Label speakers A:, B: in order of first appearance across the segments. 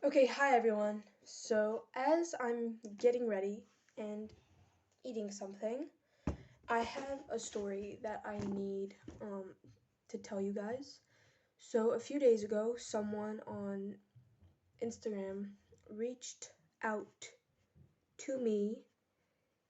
A: Okay, hi everyone. So, as I'm getting ready and eating something, I have a story that I need to tell you guys. So, a few days ago, someone on Instagram reached out to me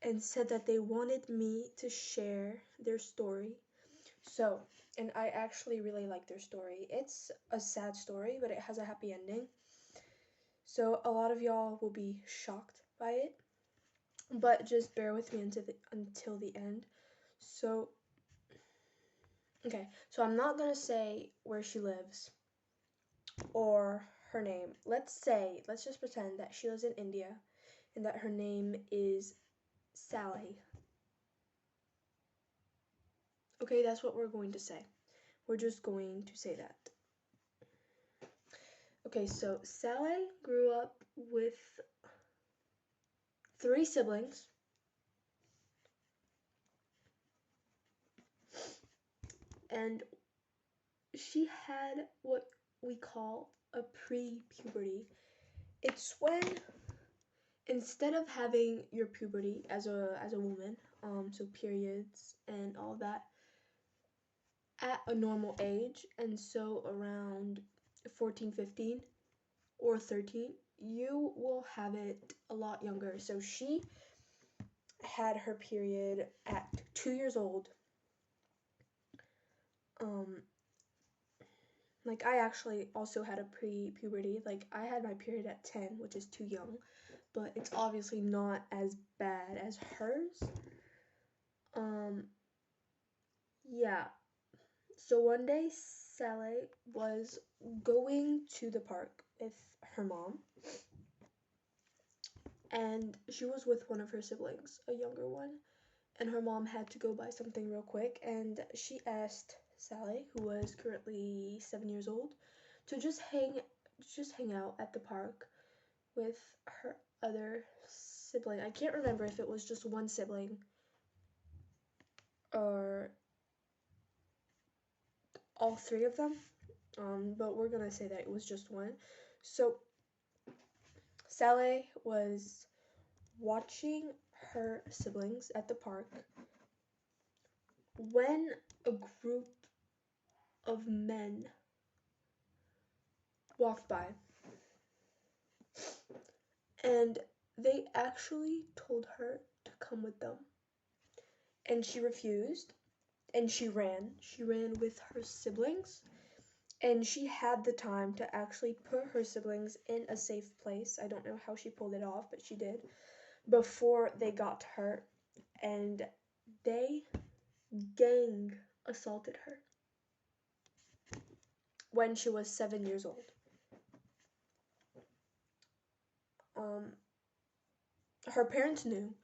A: and said that they wanted me to share their story. So, and I actually really like their story. It's a sad story, but it has a happy ending. So, a lot of y'all will be shocked by it, but just bear with me until the end. So, okay, so I'm not gonna say where she lives or her name. Let's just pretend that she lives in India and that her name is Sally. Okay, that's what we're going to say. We're just going to say that. Okay, so Sally grew up with three siblings, and she had what we call a pre-puberty. It's when instead of having your puberty as a woman, so periods and all that at a normal age, and so around 14, 15, or 13, you will have it a lot younger. So she had her period at 2 years old. Um, like I actually also had a pre-puberty. Like I had my period at 10, which is too young, but it's obviously not as bad as hers. Um, yeah. So one day, Sally was going to the park with her mom, and she was with one of her siblings, a younger one, and her mom had to go buy something real quick, and she asked Sally, who was currently 7 years old, to just hang out at the park with her other sibling. I can't remember if it was just one sibling or all three of them, but we're gonna say that it was just one. So Sally was watching her siblings at the park when a group of men walked by, and they actually told her to come with them, and she refused, and she ran. She ran with her siblings, and she had the time to actually put her siblings in a safe place. I don't know how she pulled it off, but she did, before they got to her, and they gang assaulted her when she was 7 years old. Um, her parents knew.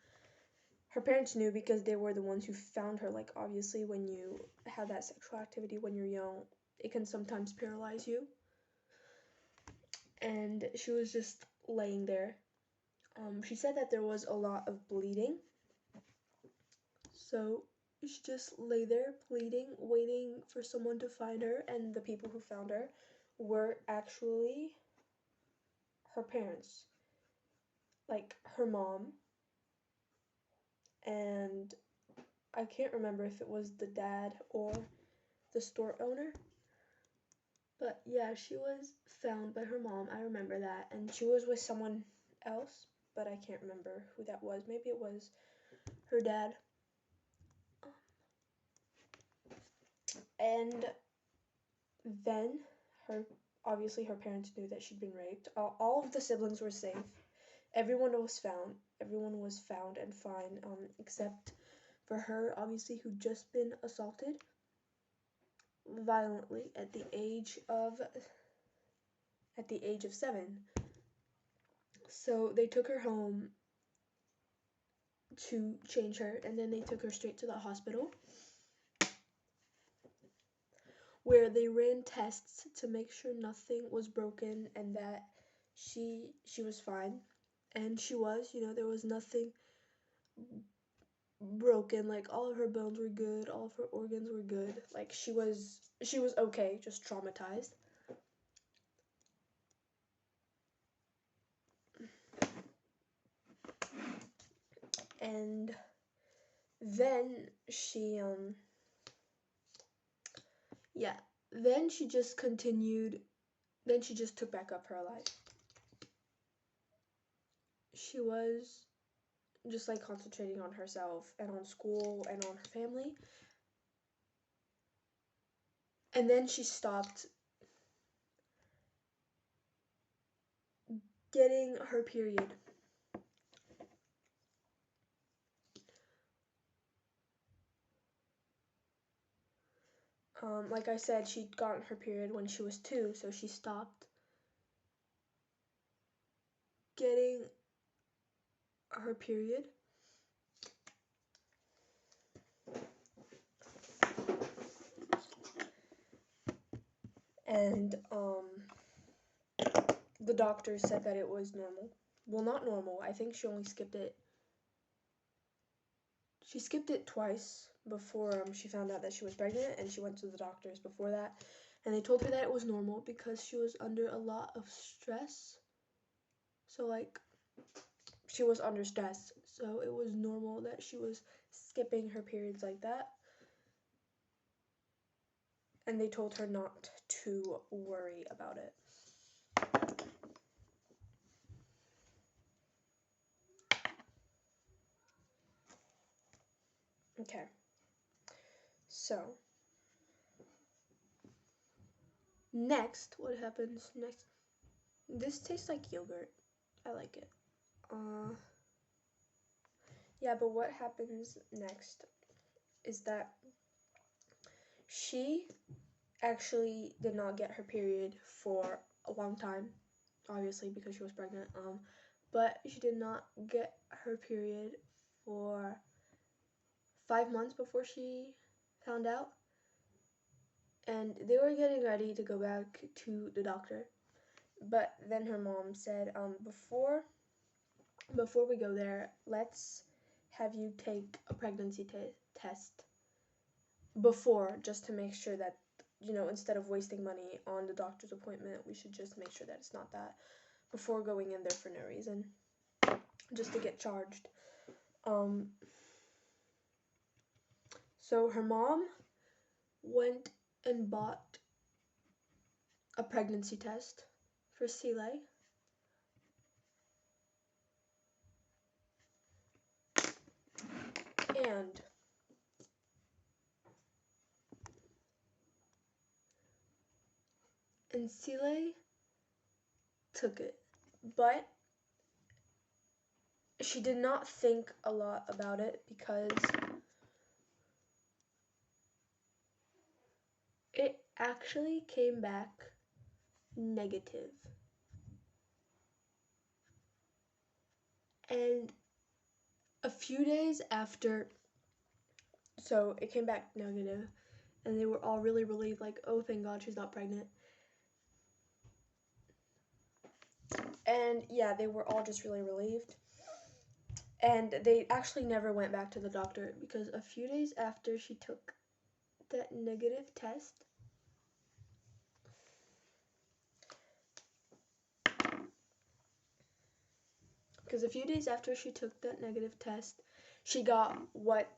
A: Her parents knew because they were the ones who found her. Like, obviously, when you have that sexual activity when you're young, it can sometimes paralyze you. And she was just laying there. She said that there was a lot of bleeding. So she just lay there bleeding, waiting for someone to find her. And the people who found her were actually her parents, like her mom, and I can't remember if it was the dad or the store owner. But yeah, she was found by her mom. I remember that. And she was with someone else, but I can't remember who that was. Maybe it was her dad. And then her obviously her parents knew that she'd been raped. All of the siblings were safe. Everyone was found. Everyone was found and fine, except for her, obviously, who'd just been assaulted violently at the age of 7. So they took her home to change her, and then they took her straight to the hospital where they ran tests to make sure nothing was broken and that she was fine. And she was, there was nothing broken. Like all of her bones were good, all of her organs were good. Like she was okay, just traumatized. and then she yeah, then she just continued, then she just took back up her life. She was just like concentrating on herself and on school and on her family. And then she stopped getting her period. Like I said, she'd gotten her period when she was 2, so she stopped getting her period. And the doctor said that it was normal. Well, not normal. I think she only skipped it. She skipped it twice before she found out that she was pregnant, and she went to the doctors before that, and they told her that it was normal because she was under a lot of stress. So like she was under stress, so it was normal that she was skipping her periods like that. And they told her not to worry about it. Okay. So, next, what happens next? This tastes like yogurt. I like it. Yeah, but what happens next is that she actually did not get her period for a long time, obviously because she was pregnant. But she did not get her period for 5 months before she found out. And they were getting ready to go back to the doctor. But then her mom said, before we go there, let's have you take a pregnancy test before, just to make sure that, instead of wasting money on the doctor's appointment, we should just make sure that it's not that before going in there for no reason, just to get charged. So her mom went and bought a pregnancy test for Sile. And Sile took it, but she did not think a lot about it because it actually came back negative. And a few days after, so it came back negative, and they were all really relieved, like, oh, thank God she's not pregnant. And yeah, they were all just really relieved. And they actually never went back to the doctor because a few days after she took that negative test, she got what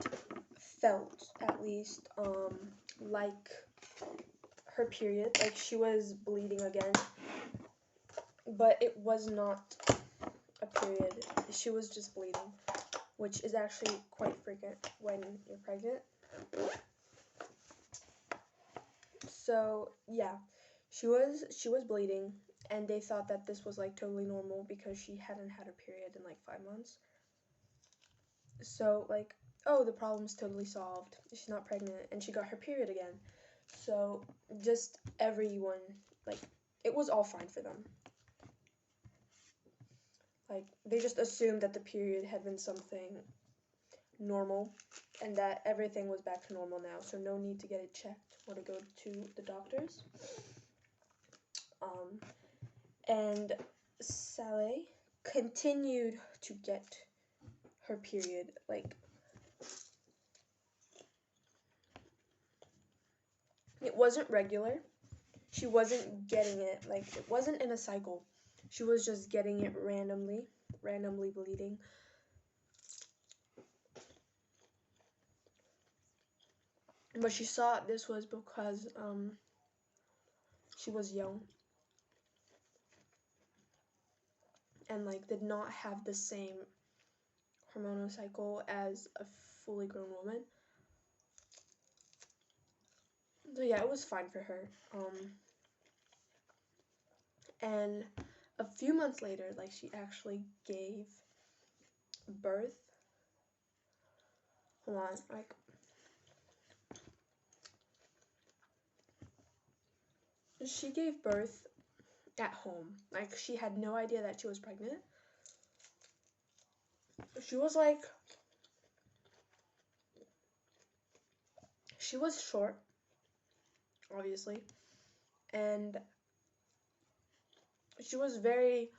A: felt, at least, like her period. Like, she was bleeding again, but it was not a period. She was just bleeding, which is actually quite frequent when you're pregnant. So yeah, she was bleeding, and they thought that this was like totally normal because she hadn't had her period in like 5 months. So like, oh, the problem's totally solved. She's not pregnant, and she got her period again. So just everyone, like, it was all fine for them. Like, they just assumed that the period had been something normal and that everything was back to normal now, so no need to get it checked or to go to the doctors. And Sally continued to get her period. Like, it wasn't regular. She wasn't getting it, like, it wasn't in a cycle. She was just getting it randomly bleeding. But she thought this was because she was young and like did not have the same hormonal cycle as a fully grown woman. So yeah, it was fine for her. And a few months later, like she actually gave birth. Hold on, like she gave birth at home. Like she had no idea that she was pregnant. She was like, she was short, obviously, and she was very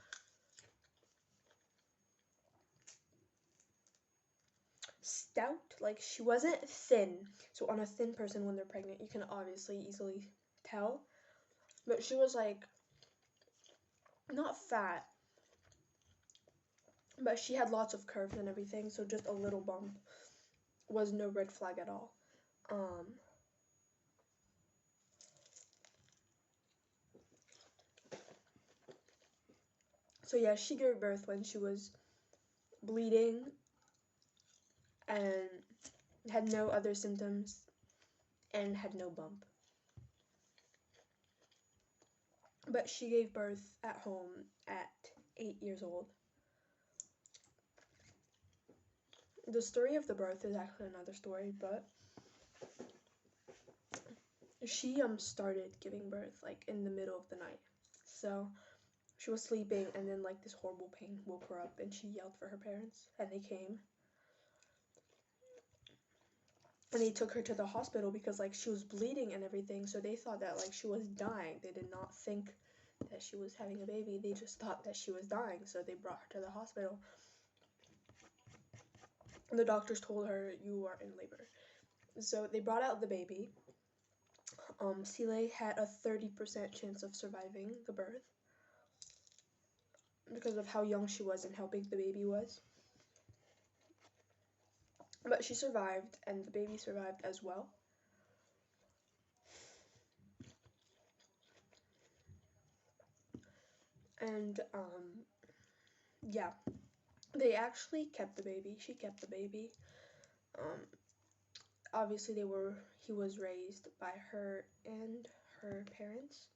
A: stout. Like she wasn't thin. So on a thin person when they're pregnant, you can obviously easily tell. But she was like not fat, but she had lots of curves and everything. So just a little bump was no red flag at all. So yeah, she gave birth when she was bleeding and had no other symptoms and had no bump. But she gave birth at home at 8 years old. The story of the birth is actually another story, but she started giving birth like in the middle of the night. So she was sleeping and then like this horrible pain woke her up and she yelled for her parents and they came. And they took her to the hospital because like she was bleeding and everything, so they thought that like she was dying. They did not think that she was having a baby. They just thought that she was dying, so they brought her to the hospital. And the doctors told her, you are in labor. So they brought out the baby. Sile had a 30% chance of surviving the birth because of how young she was and how big the baby was. But she survived, and the baby survived as well. And yeah, they actually kept the baby. She kept the baby. Obviously he was raised by her and her parents.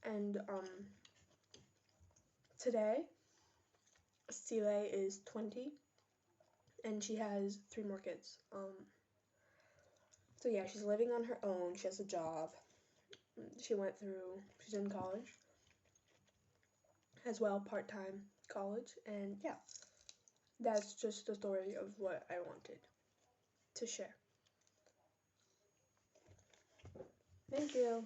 A: And today Sile is 20 and she has 3 more kids. So yeah, she's living on her own. She has a job. She's in college as well, part-time college. And yeah, that's just the story of what I wanted to share. Thank you.